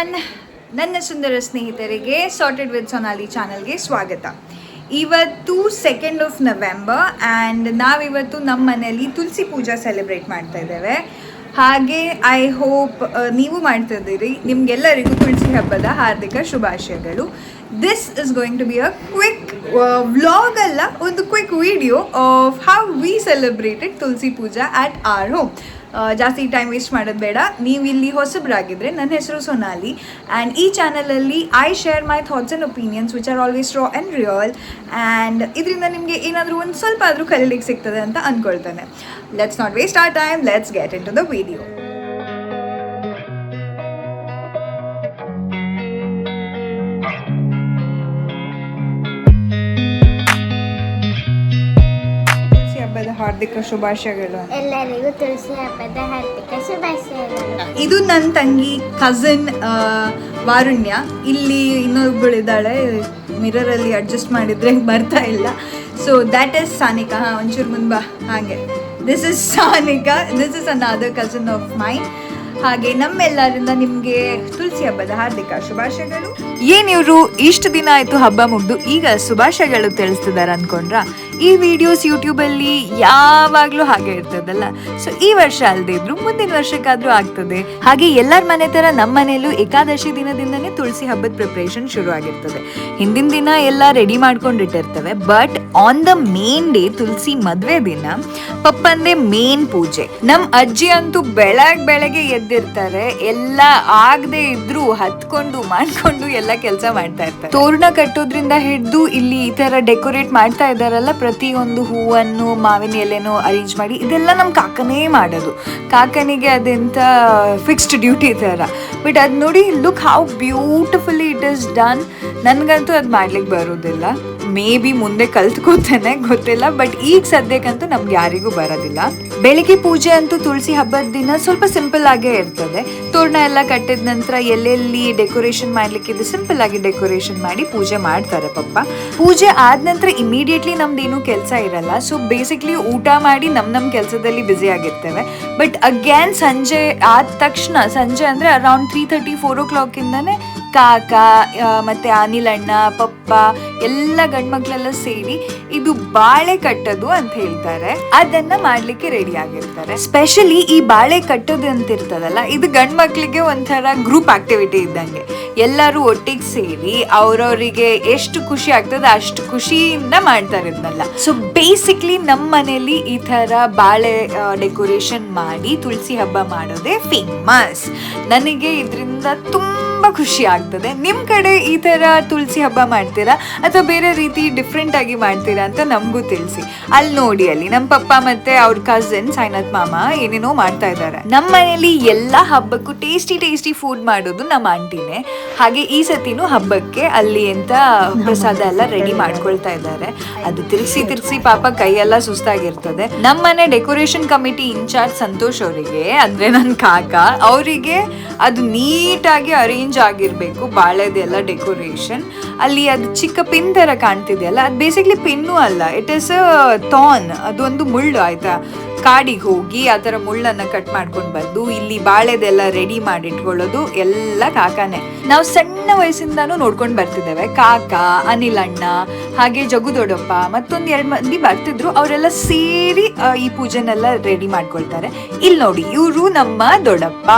Everyone, ನನ್ನ ಸುಂದರ ಸ್ನೇಹಿತರಿಗೆ sorted with Sonauli ಚಾನಲ್ಗೆ ಸ್ವಾಗತ. ಇವತ್ತು 2nd of November ಆ್ಯಂಡ್ ನಾವಿವತ್ತು ನಮ್ಮ ಮನೆಯಲ್ಲಿ ತುಳಸಿ ಪೂಜಾ ಸೆಲೆಬ್ರೇಟ್ ಮಾಡ್ತಾ ಇದ್ದೇವೆ. ಹಾಗೆ ಐ ಹೋಪ್ ನೀವು ಮಾಡ್ತಾ ಇದ್ದೀರಿ. ನಿಮಗೆಲ್ಲರಿಗೂ ತುಳಸಿ ಹಬ್ಬದ ಹಾರ್ದಿಕ ಶುಭಾಶಯಗಳು. This is going to be a quick vlog ಅಲ್ಲ, ಒಂದು quick video of how we celebrated Tulasi puja at our home. ಜಾಸ್ತಿ ಟೈಮ್ ವೇಸ್ಟ್ ಮಾಡೋದು ಬೇಡ. ನೀವು ಇಲ್ಲಿ ಹೊಸಬ್ರಾಗಿದ್ದರೆ, ನನ್ನ ಹೆಸರು ಸೊನಾಲಿ ಆ್ಯಂಡ್ ಈ ಚಾನಲಲ್ಲಿ I share my thoughts and opinions which are always raw and real. And ಇದರಿಂದ ನಿಮಗೆ ಏನಾದರೂ ಒಂದು ಸ್ವಲ್ಪ ಆದರೂ ಕಲೀಲಿಕ್ಕೆ ಸಿಗ್ತದೆ ಅಂತ ಅಂದ್ಕೊಳ್ತೇನೆ. Let's not waste our time, let's get into the video. ಹಾರ್ದಿಕ ಶುಭಾಶಯಗಳು. ಎಲ್ಲರಿಗೂ ತುಳಸಿ ಹಬ್ಬದ ಹಾರ್ದಿಕ ಶುಭಾಶಯಗಳು. ಇದು ನನ್ನ ತಂಗಿ ಕಸಿನ್ ವಾರುಣ್ಯ. ಇಲ್ಲಿ ಇನ್ನೊಬ್ಬಳಿದ್ದಾಳೆ, ಮಿರರಲ್ಲಿ ಅಡ್ಜಸ್ಟ್ ಮಾಡಿದ್ರೆ ಬರ್ತಾ ಇಲ್ಲ. So that is Sanika. ಒಂಚೂರು ಮುಂದೆ ಹಾಗೆ. This is Sanika, this is another cousin of mine. ಹಾಗೆ ನಮ್ಮೆಲ್ಲರಿಂದ ನಿಮಗೆ ತುಳಸಿ ಹಬ್ಬದ ಹಾರ್ದಿಕ ಶುಭಾಶಯಗಳು. ಏನಿವರು ಇಷ್ಟು ದಿನ ಆಯ್ತು ಹಬ್ಬ ಮುಗ್ದು ಈಗ ಶುಭಾಶಯಗಳು ತಿಳಿಸ್ತಿದ್ದಾರೆ ಅನ್ಕೊಂಡ್ರ? ಈ ವಿಡಿಯೋಸ್ ಯೂಟ್ಯೂಬಲ್ಲಿ ಯಾವಾಗ್ಲೂ ಹಾಗೆ ಇರ್ತದಲ್ಲ. ಸೊ ಈ ವರ್ಷ ಅಲ್ಲದೆ ಇದ್ರು ಮುಂದಿನ ವರ್ಷಕ್ಕಾದ್ರೂ ಆಗ್ತದೆ. ಹಾಗೆ ಎಲ್ಲರ ಮನೆ ತರ ನಮ್ಮ ಮನೆಯಲ್ಲೂ ಏಕಾದಶಿ ದಿನದಿಂದನೇ ತುಳಸಿ ಹಬ್ಬದ ಪ್ರಿಪ್ರೇಷನ್ ಶುರು ಆಗಿರ್ತದೆ. ಹಿಂದಿನ ದಿನ ಎಲ್ಲ ರೆಡಿ ಮಾಡ್ಕೊಂಡಿಟ್ಟಿರ್ತವೆ. But on the main day, Tulsi ಮದ್ವೆ ದಿನ, ಪಪ್ಪಂದೇ ಮೇನ್ ಪೂಜೆ. ನಮ್ ಅಜ್ಜಿ ಅಂತೂ ಬೆಳಗ್ಗೆ ಎದ್ದಿರ್ತಾರೆ. ಎಲ್ಲ ಆಗದೆ ಇದ್ರು ಹತ್ಕೊಂಡು ಮಾಡ್ಕೊಂಡು ಎಲ್ಲ ಕೆಲಸ ಮಾಡ್ತಾ ಇರ್ತಾರೆ. ತೋರಣ ಕಟ್ಟೋದ್ರಿಂದ ಹಿಡಿದು ಇಲ್ಲಿ ಈ ತರ ಡೆಕೋರೇಟ್ ಮಾಡ್ತಾ ಇದಾರಲ್ಲ, ಪ್ರತಿಯೊಂದು ಹೂವನ್ನು ಮಾವಿನ ಎಲೆನೂ ಅರೇಂಜ್ ಮಾಡಿ, ಇದೆಲ್ಲ ನಮ್ಮ ಕಾಕನೇ ಮಾಡೋದು. ಕಾಕನಿಗೆ ಅದೆಂತ ಫಿಕ್ಸ್ಡ್ ಡ್ಯೂಟಿ ಥರ. ಬಟ್ ಅದು ನೋಡಿ, look how beautifully it is done. ನನಗಂತೂ ಅದು ಮಾಡ್ಲಿಕ್ಕೆ ಬರೋದಿಲ್ಲ. ಮೇ ಬಿ ಮುಂದೆ ಕಲ್ತ್ಕೋತೇನೆ, ಗೊತ್ತಿಲ್ಲ. ಬಟ್ ಈಗ ಸದ್ಯಕ್ಕಂತೂ ನಮ್ಗೆ ಯಾರಿಗೂ ಬರೋದಿಲ್ಲ. ಬೆಳಿಗ್ಗೆ ಪೂಜೆ ಅಂತೂ ತುಳಸಿ ಹಬ್ಬದ ದಿನ ಸ್ವಲ್ಪ ಸಿಂಪಲ್ ಆಗೇ ಇರ್ತದೆ. ತೋರಣ ಎಲ್ಲ ಕಟ್ಟಿದ ನಂತರ ಎಲ್ಲೆಲ್ಲಿ ಡೆಕೋರೇಷನ್ ಮಾಡ್ಲಿಕ್ಕಿದೆ ಸಿಂಪಲ್ ಆಗಿ ಡೆಕೋರೇಷನ್ ಮಾಡಿ ಪೂಜೆ ಮಾಡ್ತಾರೆ ಪಪ್ಪ. ಪೂಜೆ ಆದ ನಂತರ ಇಮಿಡಿಯೇಟ್ಲಿ ನಮ್ದೇನು ಕೆಲಸ ಇರಲ್ಲ. ಸೊ ಬೇಸಿಕ್ಲಿ ಊಟ ಮಾಡಿ ನಮ್ಮ ಕೆಲಸದಲ್ಲಿ ಬ್ಯುಸಿ ಆಗಿರ್ತೇವೆ. ಬಟ್ ಅಗೇನ್ ಸಂಜೆ ಆದ ತಕ್ಷಣ, ಸಂಜೆ ಅಂದರೆ ಅರೌಂಡ್ 3:30 4 o'clock ಇಂದನೇ ಕಾಕ ಮತ್ತೆ ಅನಿಲಣ್ಣ, ಪಪ್ಪ ಎಲ್ಲ ಗಂಡ್ಮಕ್ಳೆಲ್ಲ ಸೇರಿ ಇದು ಬಾಳೆ ಕಟ್ಟೋದು ಅಂತ ಹೇಳ್ತಾರೆ, ಅದನ್ನ ಮಾಡ್ಲಿಕ್ಕೆ ರೆಡಿ ಆಗಿರ್ತಾರೆ. ಸ್ಪೆಷಲಿ ಈ ಬಾಳೆ ಕಟ್ಟೋದು ಅಂತ ಇರ್ತದಲ್ಲ, ಇದು ಗಂಡ್ ಮಕ್ಳಿಗೆ ಒಂಥರ ಗ್ರೂಪ್ ಆಕ್ಟಿವಿಟಿ ಇದ್ದಂಗೆ. ಎಲ್ಲರೂ ಒಟ್ಟಿಗೆ ಸೇರಿ ಅವ್ರವ್ರಿಗೆ ಎಷ್ಟು ಖುಷಿ ಆಗ್ತದೆ ಅಷ್ಟು ಖುಷಿಯಿಂದ ಮಾಡ್ತಾರೆ ಇದನ್ನೆಲ್ಲ. ಸೊ ಬೇಸಿಕ್ಲಿ ನಮ್ಮ ಮನೇಲಿ ಈ ತರ ಬಾಳೆ ಡೆಕೋರೇಷನ್ ಮಾಡಿ ತುಳಸಿ ಹಬ್ಬ ಮಾಡೋದೇ ಫೇಮಸ್. ನನಗೆ ಇದರಿಂದ ತುಂಬಾ ಖುಷಿ ಆಗ್ತದೆ. ನಿಮ್ ಕಡೆ ಈ ತರ ತುಳಸಿ ಹಬ್ಬ ಮಾಡ್ತೀರಾ ಅಥವಾ ಬೇರೆ ರೀತಿ ಡಿಫ್ರೆಂಟ್ ಆಗಿ ಮಾಡ್ತೀರಾ ಅಂತ ನಮಗೂ ತಿಳಿಸಿ. ಅಲ್ಲಿ ನೋಡಿ, ಅಲ್ಲಿ ನಮ್ಮ ಪಪ್ಪ ಮತ್ತೆ ಅವ್ರ ಕಸಿನ್ ಸಾಯಿನಾಥ್ ಮಾಮ ಏನೇನೋ ಮಾಡ್ತಾ ಇದ್ದಾರೆ. ನಮ್ಮ ಮನೇಲಿ ಎಲ್ಲ ಹಬ್ಬಕ್ಕೂ ಟೇಸ್ಟಿ ಫುಡ್ ಮಾಡೋದು ನಮ್ಮ ಆಂಟಿನೇ. ಹಾಗೆ ಈ ಸತಿನೂ ಹಬ್ಬಕ್ಕೆ ಅಲ್ಲಿ ಅಂತ ಪ್ರಸಾದ ಎಲ್ಲ ರೆಡಿ ಮಾಡ್ಕೊಳ್ತಾ ಇದ್ದಾರೆ. ಅದು ತಿರ್ಸಿ ಪಾಪ ಕೈಯೆಲ್ಲ ಸುಸ್ತಾಗಿರ್ತದೆ. ನಮ್ಮನೆ ಡೆಕೋರೇಷನ್ ಕಮಿಟಿ ಇನ್ಚಾರ್ಜ್ ಸಂತೋಷ್ ಅವರಿಗೆ, ಅಂದ್ರೆ ನನ್ನ ಕಾಕ ಅವರಿಗೆ, ಅದು ನೀಟಾಗಿ ಅರೇಂಜ್ ಆಗಿರ್ಬೇಕು ಬಾಳೆದೆಲ್ಲ ಡೆಕೋರೇಷನ್. ಅಲ್ಲಿ ಅದು ಚಿಕ್ಕ ಪಿನ್ ತರ ಕಾಣ್ತಿದೆಯಲ್ಲ, ಅದು ಬೇಸಿಕ್ಲಿ ಪಿನ್ನು ಅಲ್ಲ, ಇಟ್ ಇಸ್ ಥಾನ್. ಅದೊಂದು ಮುಳ್ಳು ಆಯ್ತಾ. ಕಾಡಿಗೆ ಹೋಗಿ ಆ ಥರ ಮುಳ್ಳನ್ನು ಕಟ್ ಮಾಡ್ಕೊಂಡು ಬಂದು ಇಲ್ಲಿ ಬಾಳೆದೆಲ್ಲ ರೆಡಿ ಮಾಡಿ ಇಟ್ಕೊಳ್ಳೋದು ಎಲ್ಲ ಕಾಕನೇ. ನಾವು ಸಣ್ಣ ವಯಸ್ಸಿಂದಾನು ನೋಡ್ಕೊಂಡು ಬರ್ತಿದ್ದೇವೆ. ಕಾಕ, ಅನಿಲಣ್ಣ, ಹಾಗೆ ಜಗು ದೊಡ್ಡಪ್ಪ, ಮತ್ತೊಂದು 2 ಮಂದಿ ಬರ್ತಿದ್ರು. ಅವರೆಲ್ಲ ಸೇರಿ ಈ ಪೂಜೆನೆಲ್ಲ ರೆಡಿ ಮಾಡ್ಕೊಳ್ತಾರೆ. ಇಲ್ಲಿ ನೋಡಿ, ಇವರು ನಮ್ಮ ದೊಡ್ಡಪ್ಪ,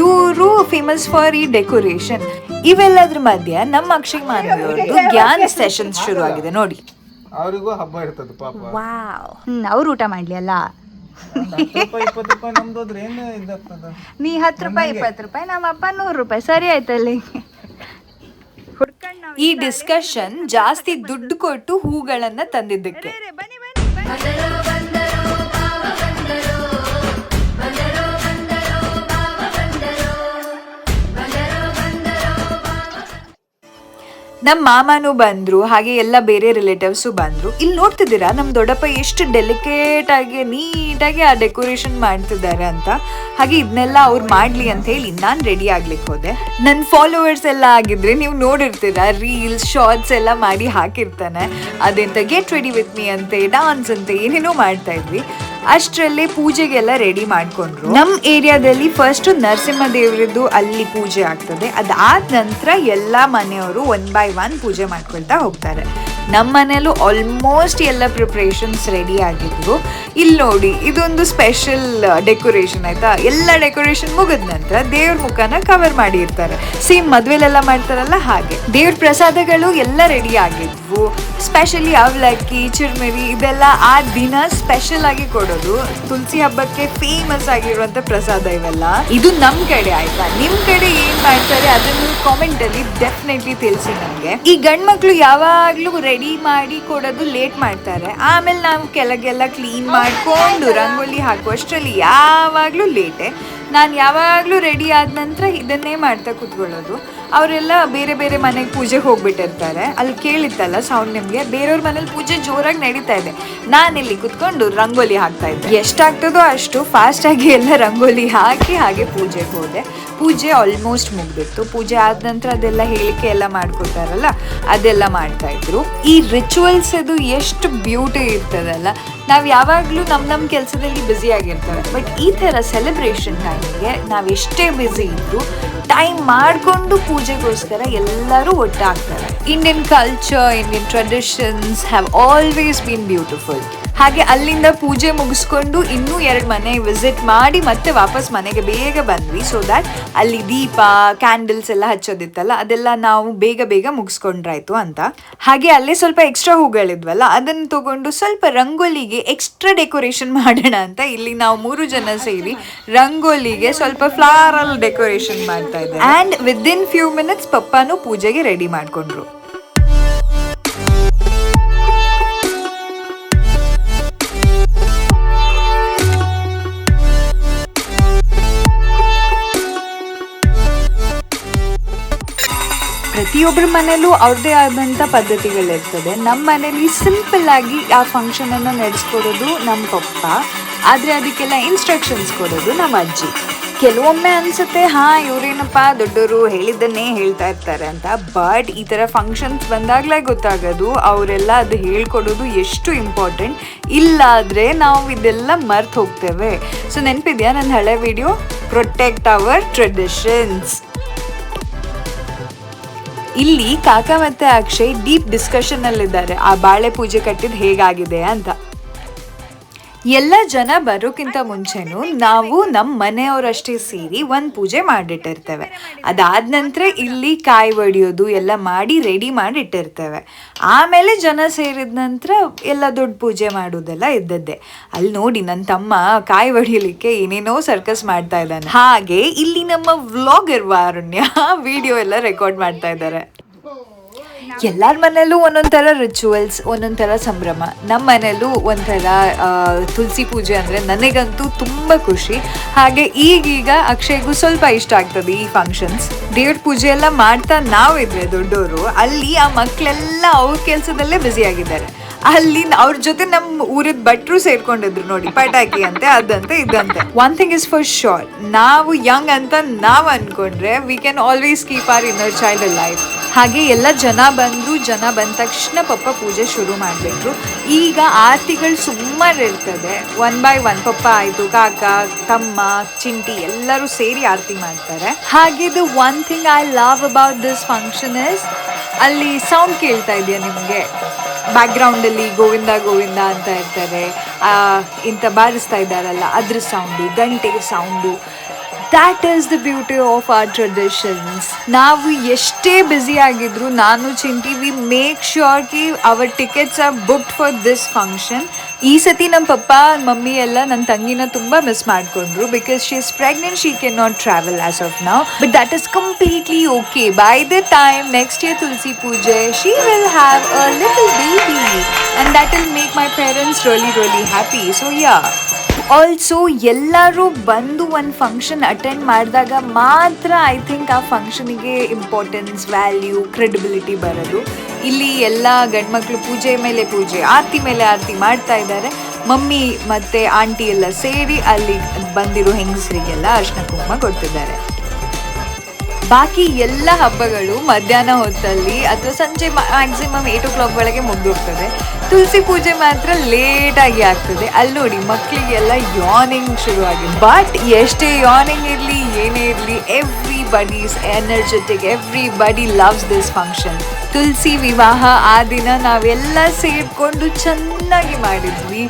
ಇವರು ಫೇಮಸ್ ಫಾರ್ ಈ ಡೆಕೋರೇಷನ್. ಇವೆಲ್ಲದ್ರ ಮಧ್ಯೆ ನಮ್ಮ ಅಕ್ಷಯ್ ಮಾನವ್ರದ್ದು ಜ್ಞಾನ ಸೆಷನ್ಸ್ ಶುರು ಆಗಿದೆ ನೋಡಿ. ಅವರಿಗೂ ಹಬ್ಬ ಇರ್ತದೆ ಪಾಪ. ವಾವ್, ಅವ್ರು ಊಟ ಮಾಡ್ಲಿ ಅಲ್ಲ. 20 ರೂಪಾಯಿ ನಮ್ದೋದ್ರೆ ಏನು ಇದಾಗ್ತದ? ನೀ 10 ರೂಪಾಯಿ 20 ರೂಪಾಯಿ, ನಮ್ಮಪ್ಪ 100 ರೂಪಾಯಿ. ಸರಿ ಆಯ್ತಲ್ಲಿ. ಈ ಡಿಸ್ಕಷನ್ ಜಾಸ್ತಿ ದುಡ್ಡು ಕೊಟ್ಟು ಹೂಗಳನ್ನ ತಂದಿದ್ದಕ್ಕೆ. ನಮ್ಮ ಮಾಮನೂ ಬಂದ್ರು, ಹಾಗೆ ಎಲ್ಲ ಬೇರೆ ರಿಲೇಟಿವ್ಸು ಬಂದ್ರು. ಇಲ್ಲಿ ನೋಡ್ತಿದ್ದೀರಾ ನಮ್ಮ ದೊಡ್ಡಪ್ಪ ಎಷ್ಟು ಡೆಲಿಕೇಟ್ ಆಗಿ ನೀಟಾಗಿ ಆ ಡೆಕೋರೇಷನ್ ಮಾಡ್ತಿದ್ದಾರೆ ಅಂತ. ಹಾಗೆ ಇದನ್ನೆಲ್ಲ ಅವ್ರು ಮಾಡ್ಲಿ ಅಂತ ಹೇಳಿ ನಾನು ರೆಡಿ ಆಗ್ಲಿಕ್ಕೆ ಹೋದೆ. ನನ್ನ ಫಾಲೋವರ್ಸ್ ಎಲ್ಲ ಆಗಿದ್ರೆ ನೀವು ನೋಡಿರ್ತೀರ, ರೀಲ್ಸ್ ಶಾರ್ಟ್ಸ್ ಎಲ್ಲ ಮಾಡಿ ಹಾಕಿರ್ತಾನೆ. ಅದೆಂತ ಗೆಟ್ ರೆಡಿ ವಿತ್ ಮೀ ಅಂತೆ, ಡಾನ್ಸ್ ಅಂತೆ ಏನೇನೋ ಮಾಡ್ತಾ ಇದ್ವಿ. ಅಷ್ಟರಲ್ಲೇ ಪೂಜೆಗೆಲ್ಲ ರೆಡಿ ಮಾಡ್ಕೊಂಡ್ರು. ನಮ್ಮ ಏರಿಯಾದಲ್ಲಿ ಫಸ್ಟ್ ನರಸಿಂಹ ದೇವರದ್ದು ಅಲ್ಲಿ ಪೂಜೆ ಆಗ್ತದೆ. ಅದಾದ ನಂತರ ಎಲ್ಲ ಮನೆಯವರು 1 by 1 ಪೂಜೆ ಮಾಡ್ಕೊಳ್ತಾ ಹೋಗ್ತಾರೆ. ನಮ್ಮ ಮನೇಲೂ ಆಲ್ಮೋಸ್ಟ್ ಎಲ್ಲ ಪ್ರಿಪ್ರೇಷನ್ಸ್ ರೆಡಿ ಆಗಿದ್ರು. ಇಲ್ಲಿ ನೋಡಿ, ಇದೊಂದು ಸ್ಪೆಷಲ್ ಡೆಕೋರೇಷನ್ ಆಯ್ತಾ. ಎಲ್ಲ ಡೆಕೋರೇಷನ್ ಮುಗಿದ ನಂತರ ದೇವ್ರ ಮುಖನ ಕವರ್ ಮಾಡಿರ್ತಾರೆ, ಸೇಮ್ ಮದ್ವೆಲೆಲ್ಲ ಮಾಡ್ತಾರಲ್ಲ ಹಾಗೆ. ದೇವ್ರ ಪ್ರಸಾದಗಳು ಎಲ್ಲ ರೆಡಿ ಆಗಿದ್ವು. ಸ್ಪೆಷಲಿ ಅವಲಕ್ಕಿ, ಚಿರ್ಮರಿ ಇದೆಲ್ಲ ಆ ದಿನ ಸ್ಪೆಷಲ್ ಆಗಿ ಕೊಡೋದು. ತುಳಸಿ ಹಬ್ಬಕ್ಕೆ ಫೇಮಸ್ ಆಗಿರುವಂತ ಪ್ರಸಾದ ಇವೆಲ್ಲ. ಇದು ನಮ್ ಕಡೆ ಆಯ್ತಾ. ನಿಮ್ ಕಡೆ ಏನ್ ಮಾಡ್ತಾರೆ ಅದನ್ನು ಕಾಮೆಂಟ್ ಅಲ್ಲಿ ಡೆಫಿನೆಟ್ಲಿ ತಿಳಿಸಿ ನಮ್ಗೆ. ಈ ಗಂಡ್ ಮಕ್ಳು ಯಾವಾಗ್ಲೂ ರೆಡಿ ಮಾಡಿ ಕೊಡೋದು ಲೇಟ್ ಮಾಡ್ತಾರೆ. ಆಮೇಲೆ ನಾವು ಕೆಳಗೆಲ್ಲ ಕ್ಲೀನ್ ಮಾಡ್ಕೊಂಡು ರಂಗೋಲಿ ಹಾಕುವಷ್ಟರಲ್ಲಿ ಯಾವಾಗ್ಲೂ ಲೇಟೆ. ನಾನು ಯಾವಾಗಲೂ ರೆಡಿ ಆದ ನಂತರ ಇದನ್ನೇ ಮಾಡ್ತಾ ಕೂತ್ಕೊಳ್ಳೋದು. ಅವರೆಲ್ಲ ಬೇರೆ ಬೇರೆ ಮನೆಗೆ ಪೂಜೆಗೆ ಹೋಗ್ಬಿಟ್ಟಿರ್ತಾರೆ. ಅಲ್ಲಿ ಕೇಳಿತ್ತಲ್ಲ ಸೌಂಡ್ ನಿಮಗೆ, ಬೇರೆಯವ್ರ ಮನೇಲಿ ಪೂಜೆ ಜೋರಾಗಿ ನಡೀತಾ ಇದೆ, ನಾನಿಲ್ಲಿ ಕುತ್ಕೊಂಡು ರಂಗೋಲಿ ಹಾಕ್ತಾ ಇದ್ದೆ. ಎಷ್ಟಾಗ್ತದೋ ಅಷ್ಟು ಫಾಸ್ಟಾಗಿ ಎಲ್ಲ ರಂಗೋಲಿ ಹಾಕಿ ಹಾಗೆ ಪೂಜೆಗೆ ಹೋದೆ. ಪೂಜೆ ಆಲ್ಮೋಸ್ಟ್ ಮುಗ್ದಿತ್ತು. ಪೂಜೆ ಆದ ನಂತರ ಅದೆಲ್ಲ ಹೇಳಿಕೆ ಎಲ್ಲ ಮಾಡ್ಕೊತಾರಲ್ಲ ಅದೆಲ್ಲ ಮಾಡ್ತಾ ಇದ್ರು. ಈ ರಿಚುವಲ್ಸ್ ಅದು ಎಷ್ಟು ಬ್ಯೂಟಿ ಇರ್ತದಲ್ಲ. ನಾವು ಯಾವಾಗಲೂ ನಮ್ಮ ಕೆಲಸದಲ್ಲಿ ಬ್ಯುಸಿ ಆಗಿರ್ತೇವೆ, ಬಟ್ ಈ ಥರ ಸೆಲೆಬ್ರೇಷನ್ ಟೈಮಿಗೆ ನಾವು ಎಷ್ಟೇ ಬ್ಯುಸಿ ಇದ್ರು ಟೈಮ್ ಮಾಡಿಕೊಂಡು ಪೂಜೆಗೋಸ್ಕರ ಎಲ್ಲರೂ ಒಟ್ಟಾಗ್ತಾರೆ. Indian culture, Indian traditions have always been beautiful. ಹಾಗೆ ಅಲ್ಲಿಂದ ಪೂಜೆ ಮುಗಿಸ್ಕೊಂಡು ಇನ್ನೂ 2 ಮನೆ ವಿಸಿಟ್ ಮಾಡಿ ಮತ್ತೆ ವಾಪಸ್ ಮನೆಗೆ ಬೇಗ ಬಂದ್ವಿ. ಸೊ ದ್ಯಾಟ್ ಅಲ್ಲಿ ದೀಪ, ಕ್ಯಾಂಡಲ್ಸ್ ಎಲ್ಲ ಹಚ್ಚೋದಿತ್ತಲ್ಲ ಅದೆಲ್ಲ ನಾವು ಬೇಗ ಬೇಗ ಮುಗಿಸ್ಕೊಂಡ್ರಾಯ್ತು ಅಂತ. ಹಾಗೆ ಅಲ್ಲೇ ಸ್ವಲ್ಪ ಎಕ್ಸ್ಟ್ರಾ ಹೂಗಳಿದ್ವಲ್ಲ ಅದನ್ನು ತಗೊಂಡು ಸ್ವಲ್ಪ ರಂಗೋಲಿಗೆ ಎಕ್ಸ್ಟ್ರಾ ಡೆಕೋರೇಷನ್ ಮಾಡೋಣ ಅಂತ ಇಲ್ಲಿ ನಾವು 3 ಜನ ಸೇರಿ ರಂಗೋಲಿಗೆ ಸ್ವಲ್ಪ ಫ್ಲವರಲ್ ಡೆಕೋರೇಷನ್ ಮಾಡ್ತಾ ಇದ್ದೆ. ಆ್ಯಂಡ್ ವಿದಿನ್ ಫ್ಯೂ ಮಿನಿಟ್ಸ್ ಪಪ್ಪಾನು ಪೂಜೆಗೆ ರೆಡಿ ಮಾಡ್ಕೊಂಡ್ರು. ಪ್ರತಿಯೊಬ್ಬರ ಮನೇಲೂ ಅವ್ರದ್ದೇ ಆದಂಥ ಪದ್ಧತಿಗಳಿರ್ತದೆ. ನಮ್ಮ ಮನೇಲಿ ಸಿಂಪಲ್ ಆಗಿ ಆ ಫಂಕ್ಷನನ್ನು ನಡೆಸ್ಕೊಡೋದು ನಮ್ಮ ಪಪ್ಪ, ಆದರೆ ಅದಕ್ಕೆಲ್ಲ ಇನ್ಸ್ಟ್ರಕ್ಷನ್ಸ್ ಕೊಡೋದು ನಮ್ಮ ಅಜ್ಜಿ. ಕೆಲವೊಮ್ಮೆ ಅನಿಸುತ್ತೆ ಇವರೇನಪ್ಪ ದೊಡ್ಡವರು ಹೇಳಿದ್ದನ್ನೇ ಹೇಳ್ತಾ ಇರ್ತಾರೆ ಅಂತ. ಬಟ್ ಈ ಥರ ಫಂಕ್ಷನ್ಸ್ ಬಂದಾಗಲೇ ಗೊತ್ತಾಗೋದು ಅವರೆಲ್ಲ ಅದು ಹೇಳ್ಕೊಡೋದು ಎಷ್ಟು ಇಂಪಾರ್ಟೆಂಟ್. ಇಲ್ಲಾದರೆ ನಾವು ಇದೆಲ್ಲ ಮರ್ತು ಹೋಗ್ತೇವೆ. ಸೊ ನೆನಪಿದೆಯಾ ನನ್ನ ಹಳೆ ವಿಡಿಯೋ, ಪ್ರೊಟೆಕ್ಟ್ ಅವರ್ ಟ್ರೆಡಿಷನ್ಸ್. ಇಲ್ಲಿ ಕಾಕ ಮತ್ತೆ ಅಕ್ಷಯ್ ಡೀಪ್ ಡಿಸ್ಕಷನ್ ಅಲ್ಲಿದ್ದಾರೆ ಆ ಬಾಳೆ ಪೂಜೆ ಕಟ್ಟಿದ್ ಹೇಗಾಗಿದೆ ಅಂತ. ಎಲ್ಲ ಜನ ಬರೋಕ್ಕಿಂತ ಮುಂಚೆನೂ ನಾವು ನಮ್ಮ ಮನೆಯವರಷ್ಟೇ ಸೇರಿ ಒಂದು ಪೂಜೆ ಮಾಡಿಟ್ಟಿರ್ತೇವೆ. ಅದಾದ ನಂತರ ಇಲ್ಲಿ ಕಾಯಿ ಒಡೆಯೋದು ಎಲ್ಲ ಮಾಡಿ ರೆಡಿ ಮಾಡಿ ಇಟ್ಟಿರ್ತೇವೆ. ಆಮೇಲೆ ಜನ ಸೇರಿದ ನಂತರ ಎಲ್ಲ ದೊಡ್ಡ ಪೂಜೆ ಮಾಡೋದೆಲ್ಲ ಇದ್ದದ್ದೇ. ಅಲ್ಲಿ ನೋಡಿ ನನ್ನ ತಮ್ಮ ಕಾಯಿ ಒಡೆಯಲಿಕ್ಕೆ ಏನೇನೋ ಸರ್ಕಸ್ ಮಾಡ್ತಾ ಇದ್ದಾನೆ. ಹಾಗೆ ಇಲ್ಲಿ ನಮ್ಮ ವ್ಲಾಗರ್ ವಾರುಣ್ಯ ವಿಡಿಯೋ ಎಲ್ಲ ರೆಕಾರ್ಡ್ ಮಾಡ್ತಾ ಇದ್ದಾರೆ. ಎಲ್ಲರ ಮನೆಯಲ್ಲೂ ಒಂದೊಂದು ಥರ ರಿಚುವಲ್ಸ್, ಒಂದೊಂದು ಥರ ಸಂಭ್ರಮ. ನಮ್ಮ ಮನೆಯಲ್ಲೂ ಒಂಥರ ತುಳಸಿ ಪೂಜೆ ಅಂದರೆ ನನಗಂತೂ ತುಂಬ ಖುಷಿ. ಹಾಗೆ ಈಗೀಗ ಅಕ್ಷಯ್ಗೂ ಸ್ವಲ್ಪ ಇಷ್ಟ ಆಗ್ತದೆ ಈ ಫಂಕ್ಷನ್ಸ್. ದೇವ್ರ ಪೂಜೆ ಎಲ್ಲ ಮಾಡ್ತಾ ನಾವಿದ್ರೆ ದೊಡ್ಡವರು, ಅಲ್ಲಿ ಆ ಮಕ್ಕಳೆಲ್ಲ ಅವ್ರ ಕೆಲಸದಲ್ಲೇ ಬ್ಯುಸಿ ಆಗಿದ್ದಾರೆ. ಅಲ್ಲಿ ಅವ್ರ ಜೊತೆ ನಮ್ಮ ಊರಿನ ಭಟ್ರು ಸೇರ್ಕೊಂಡಿದ್ರು ನೋಡಿ, ಪಟಾಕಿ ಅಂತೆ ಅದಂತೆ ಇದಂತೆ. One thing is for sure, ನಾವು ಯಂಗ್ ಅಂತ ನಾವು ಅನ್ಕೊಂಡ್ರೆ we can always keep our inner child life. ಹಾಗೆ ಎಲ್ಲ ಜನ ಬಂದ ತಕ್ಷಣ ಪಪ್ಪ ಪೂಜೆ ಶುರು ಮಾಡಿಬಿಟ್ರು. ಈಗ ಆರತಿಗಳು ಸುಮಾರು ಇರ್ತದೆ, 1 by 1 ಪಪ್ಪ ಆಯಿತು, ಕಾಕ, ತಮ್ಮ, ಚಿಂಟಿ ಎಲ್ಲರೂ ಸೇರಿ ಆರತಿ ಮಾಡ್ತಾರೆ. ಹಾಗೆ the one thing I love about this function is, ಅಲ್ಲಿ ಸೌಂಡ್ ಕೇಳ್ತಾ ಇದೆಯಾ ನಿಮಗೆ? ಬ್ಯಾಕ್ಗ್ರೌಂಡಲ್ಲಿ ಗೋವಿಂದ ಗೋವಿಂದ ಅಂತ ಇರ್ತಾರೆ, ಇಂಥ ಬಾರಿಸ್ತಾ ಇದ್ದಾರಲ್ಲ ಅದ್ರ ಸೌಂಡು, ಗಂಟೆಗೆ sound. That is the beauty of our traditions. ನಾವು ಎಷ್ಟೇ ಬ್ಯುಸಿ ಆಗಿದ್ರು ನಾನು ಚಿಂಟಿ ವಿ ಮೇಕ್ ಶ್ಯೂರ್ ಕಿ our tickets are booked for this function. ಈ ಸತಿ ನಮ್ಮ ಪಪ್ಪ ಮಮ್ಮಿ ಎಲ್ಲ ನನ್ನ ತಂಗಿನ ತುಂಬ ಮಿಸ್ ಮಾಡಿಕೊಂಡ್ರು. Because she is pregnant, she can not travel as of now. But that is completely okay. By the time next year Tulsi ಪೂಜೆ, she will have a little baby and that will make my parents really happy. So yeah, also ಎಲ್ಲರೂ ಬಂದು ಒಂದು function attend ಮಾಡಿದಾಗ ಮಾತ್ರ I think ಆ ಫಂಕ್ಷನಿಗೆ importance, value, credibility ಬರೋದು. ಇಲ್ಲಿ ಎಲ್ಲ ಗಂಡ್ಮಕ್ಳು ಪೂಜೆ ಮೇಲೆ ಪೂಜೆ, ಆರತಿ ಮೇಲೆ ಆರತಿ ಮಾಡ್ತಾ ಇದ್ದಾರೆ. ಮಮ್ಮಿ ಮತ್ತು ಆಂಟಿ ಎಲ್ಲ ಸೇರಿ ಅಲ್ಲಿ ಬಂದಿರೋ ಹೆಂಗಸರಿಗೆಲ್ಲ ಅರ್ಶಿನ ಕುಂಕುಮ ಕೊಡ್ತಿದ್ದಾರೆ. ಬಾಕಿ ಎಲ್ಲ ಹಬ್ಬಗಳು ಮಧ್ಯಾಹ್ನ ಹೊತ್ತಲ್ಲಿ ಅಥವಾ ಸಂಜೆ ಮ್ಯಾಕ್ಸಿಮಮ್ 8 ಒಳಗೆ ಮುಗಿದೋಗ್ತದೆ. ತುಳಸಿ ಪೂಜೆ ಮಾತ್ರ ಲೇಟಾಗಿ ಆಗ್ತದೆ. ಅಲ್ಲಿ ನೋಡಿ ಮಕ್ಕಳಿಗೆಲ್ಲ ಯಾನಿಂಗ್ ಶುರು ಆಗಿದೆ. ಬಟ್ ಎಷ್ಟೇ ಯಾನಿಂಗ್ ಇರಲಿ ಏನೇ ಇರಲಿ, everybody is energetic, everybody loves this function. Tulsi ವಿವಾಹ ಆ ದಿನ ನಾವೆಲ್ಲ ಸೇರಿಕೊಂಡು ಚೆನ್ನಾಗಿ ಮಾಡಿದ್ವಿ.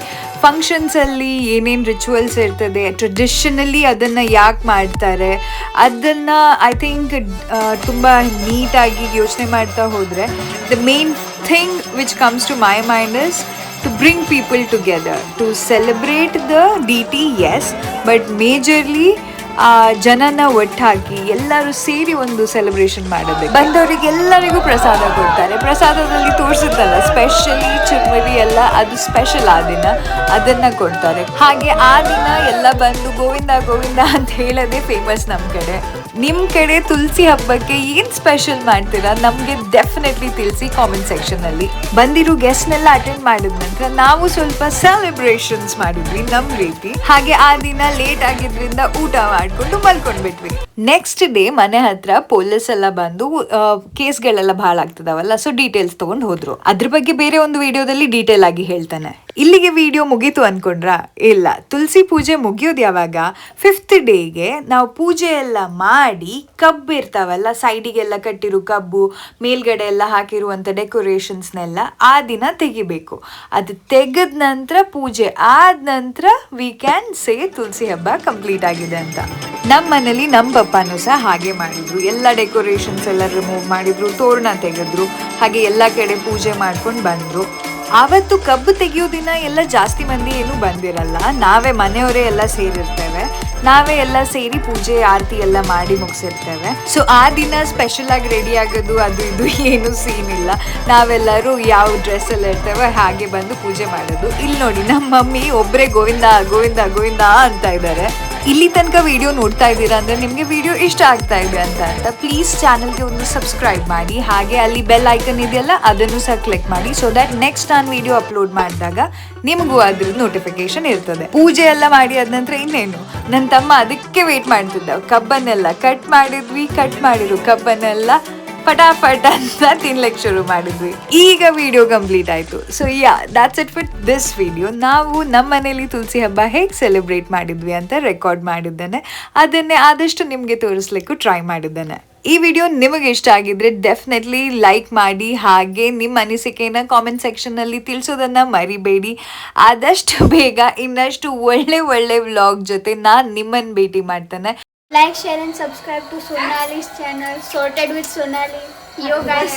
ಫಂಕ್ಷನ್ಸಲ್ಲಿ ಏನೇನು ರಿಚುವಲ್ಸ್ ಇರ್ತದೆ, ಟ್ರೆಡಿಷನಲಿ ಅದನ್ನು ಯಾಕೆ ಮಾಡ್ತಾರೆ ಅದನ್ನು ಐ ಥಿಂಕ್ ತುಂಬ ನೀಟಾಗಿ ಯೋಚನೆ ಮಾಡ್ತಾ ಹೋದರೆ the main thing which comes to my mind is to bring people together, to celebrate the deity, yes, but majorly ಜನನ ಒಟ್ಟಾಗಿ ಎಲ್ಲರೂ ಸೇರಿ ಒಂದು ಸೆಲೆಬ್ರೇಷನ್ ಮಾಡೋದು. ಬಂದವರಿಗೆ ಎಲ್ಲರಿಗೂ ಪ್ರಸಾದ ಕೊಡ್ತಾರೆ. ಪ್ರಸಾದದಲ್ಲಿ ತೋರಿಸುತ್ತಲ್ಲ ಸ್ಪೆಷಲಿ ಚುರ್ಮುರಿ ಎಲ್ಲ, ಅದು ಸ್ಪೆಷಲ್ ಆ ದಿನ ಅದನ್ನು ಕೊಡ್ತಾರೆ. ಹಾಗೆ ಆ ದಿನ ಎಲ್ಲ ಬಂದು ಗೋವಿಂದ ಗೋವಿಂದ ಅಂತ ಹೇಳೋದೇ ಫೇಮಸ್ ನಮ್ಮ ಕಡೆ. ನಿಮ್ಮ ಕಡೆ ತುಳಸಿ ಹಬ್ಬಕ್ಕೆ ಏನು ಸ್ಪೆಷಲ್ ಮಾಡ್ತೀರಾ ನಮಗೆ ಡೆಫಿನೆಟ್ಲಿ ತಿಳಿಸಿ ಕಾಮೆಂಟ್ ಸೆಕ್ಷನಲ್ಲಿ. ಬಂದಿರೋ ಗೆಸ್ಟ್ನೆಲ್ಲ ಅಟೆಂಡ್ ಮಾಡಿದ ನಂತರ ನಾವು ಸ್ವಲ್ಪ ಸೆಲೆಬ್ರೇಷನ್ಸ್ ಮಾಡಿದ್ವಿ ನಮ್ಮ ರೀತಿ. ಹಾಗೆ ಆ ದಿನ ಲೇಟ್ ಆಗಿದ್ರಿಂದ ಊಟ ಮಾಡ್ಕೊಂಡು ಮಲ್ಕೊಂಡ್ಬಿಟ್ವಿ. ನೆಕ್ಸ್ಟ್ ಡೇ ಮನೆ ಹತ್ರ ಪೊಲೀಸ್ ಎಲ್ಲ ಬಂದು ಕೇಸ್ಗಳೆಲ್ಲ ಭಾಳ ಆಗ್ತದವಲ್ಲ, ಸೊ ಡೀಟೇಲ್ಸ್ ತಗೊಂಡು ಹೋದ್ರು. ಅದ್ರ ಬಗ್ಗೆ ಬೇರೆ ಒಂದು ವಿಡಿಯೋದಲ್ಲಿ ಡೀಟೇಲ್ ಆಗಿ ಹೇಳ್ತಾನೆ. ಇಲ್ಲಿಗೆ ವಿಡಿಯೋ ಮುಗೀತು ಅನ್ಕೊಂಡ್ರ? ಇಲ್ಲ, ತುಳಸಿ ಪೂಜೆ ಮುಗಿಯೋದು ಯಾವಾಗ? 5th ಡೇಗೆ ನಾವು ಪೂಜೆ ಎಲ್ಲ ಮಾಡಿ ಕಬ್ಬು ಇರ್ತಾವಲ್ಲ, ಸೈಡಿಗೆಲ್ಲ ಕಟ್ಟಿರೋ ಕಬ್ಬು, ಮೇಲ್ಗಡೆ ಎಲ್ಲ ಹಾಕಿರುವಂಥ ಡೆಕೋರೇಷನ್ಸ್ನೆಲ್ಲ ಆ ದಿನ ತೆಗಿಬೇಕು. ಅದು ತೆಗೆದ ನಂತರ ಪೂಜೆ ಆದ ನಂತರ ವಿ ಕ್ಯಾನ್ ಸೇ ತುಳಸಿ ಹಬ್ಬ ಕಂಪ್ಲೀಟ್ ಆಗಿದೆ ಅಂತ. ನಮ್ಮ ಮನೇಲಿ ನಮ್ಮ ಪಪ್ಪನೂ ಸಹ ಹಾಗೆ ಮಾಡಿದ್ರು. ಎಲ್ಲ ಡೆಕೋರೇಷನ್ಸ್ ಎಲ್ಲ ರಿಮೂವ್ ಮಾಡಿದ್ರು, ತೋರಣ ತೆಗೆದ್ರು, ಹಾಗೆ ಎಲ್ಲ ಕಡೆ ಪೂಜೆ ಮಾಡ್ಕೊಂಡು ಬಂದರು. ಆವತ್ತು ಕಬ್ಬು ತೆಗಿಯೋ ದಿನ ಎಲ್ಲ ಜಾಸ್ತಿ ಮಂದಿ ಏನೂ ಬಂದಿರಲ್ಲ. ನಾವೇ ಮನೆಯವರೇ ಎಲ್ಲ ಸೇರಿರ್ತೇವೆ. ನಾವೇ ಎಲ್ಲ ಸೇರಿ ಪೂಜೆ ಆರತಿ ಎಲ್ಲ ಮಾಡಿ ಮುಗಿಸಿರ್ತೇವೆ. ಸೊ ಆ ದಿನ ಸ್ಪೆಷಲ್ ಆಗಿ ರೆಡಿ ಆಗೋದು ಅದು ಇದು ಏನು ಸೀನ್ ಇಲ್ಲ. ನಾವೆಲ್ಲರೂ ಯಾವ ಡ್ರೆಸ್ ಎಲ್ಲ ಇರ್ತೇವೆ ಹಾಗೆ ಬಂದು ಪೂಜೆ ಮಾಡೋದು. ಇಲ್ಲಿ ನೋಡಿ ನಮ್ಮ ಮಮ್ಮಿ ಒಬ್ಬರೇ ಗೋವಿಂದ ಗೋವಿಂದ ಗೋವಿಂದ ಅಂತ ಇದ್ದಾರೆ. ಇಲ್ಲಿ ತನಕ ವಿಡಿಯೋ ನೋಡ್ತಾ ಇದ್ದೀರಾ ಅಂದರೆ ನಿಮಗೆ ವಿಡಿಯೋ ಇಷ್ಟ ಆಗ್ತಾ ಇದೆ ಅಂತ ಪ್ಲೀಸ್ ಚಾನಲ್ಗೆ ಒಂದು ಸಬ್ಸ್ಕ್ರೈಬ್ ಮಾಡಿ. ಹಾಗೆ ಅಲ್ಲಿ ಬೆಲ್ ಐಕನ್ ಇದೆಯಲ್ಲ ಅದನ್ನು ಸಹ ಕ್ಲಿಕ್ ಮಾಡಿ, ಸೊ ದ್ಯಾಟ್ ನೆಕ್ಸ್ಟ್ ನಾನು ವಿಡಿಯೋ ಅಪ್ಲೋಡ್ ಮಾಡಿದಾಗ ನಿಮಗೂ ಅದ್ರದ್ದು ನೋಟಿಫಿಕೇಶನ್ ಇರ್ತದೆ. ಪೂಜೆ ಎಲ್ಲ ಮಾಡಿ ಆದ ನಂತರ ಇನ್ನೇನು ನನ್ನ ತಮ್ಮ ಅದಕ್ಕೆ ವೇಟ್ ಮಾಡ್ತಿದ್ದ. ಕಬ್ಬನ್ನೆಲ್ಲ ಕಟ್ ಮಾಡಿದ್ವಿ. ಕಟ್ ಮಾಡಿರೋ ಕಬ್ಬನ್ನೆಲ್ಲ ಫಟಾಫಟ್ ಅಂತ ತಿನ್ಲಿಕ್ಕೆ ಶುರು ಮಾಡಿದ್ವಿ. ಈಗ ವಿಡಿಯೋ ಕಂಪ್ಲೀಟ್ ಆಯಿತು. So that's it for this video. ನಾವು ನಮ್ಮ ಮನೇಲಿ ತುಳಸಿ ಹಬ್ಬ ಹೇಗೆ ಸೆಲೆಬ್ರೇಟ್ ಮಾಡಿದ್ವಿ ಅಂತ ರೆಕಾರ್ಡ್ ಮಾಡಿದ್ದೇನೆ. ಅದನ್ನೇ ಆದಷ್ಟು ನಿಮಗೆ ತೋರಿಸ್ಲಿಕ್ಕೂ ಟ್ರೈ ಮಾಡಿದ್ದೇನೆ. ಈ ವಿಡಿಯೋ ನಿಮಗೆ ಇಷ್ಟ ಆಗಿದ್ರೆ ಡೆಫಿನೆಟ್ಲಿ ಲೈಕ್ ಮಾಡಿ. ಹಾಗೆ ನಿಮ್ಮ ಅನಿಸಿಕೆನ ಕಾಮೆಂಟ್ ಸೆಕ್ಷನ್ನಲ್ಲಿ ತಿಳಿಸೋದನ್ನು ಮರಿಬೇಡಿ. ಆದಷ್ಟು ಬೇಗ ಇನ್ನಷ್ಟು ಒಳ್ಳೆ ವ್ಲಾಗ್ ಜೊತೆ ನಾನು ನಿಮ್ಮನ್ನು ಭೇಟಿ ಮಾಡ್ತೇನೆ. Like, share and subscribe to Sonali's channel, Sorted with Sonali. Yo guys.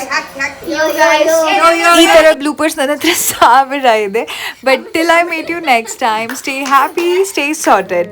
ಈ ಥರ ಬ್ಲೂಪರ್ಸ್ ನನ್ನ ಹತ್ರ 1000 ಇದೆ. But till I meet you next time, stay happy, stay sorted.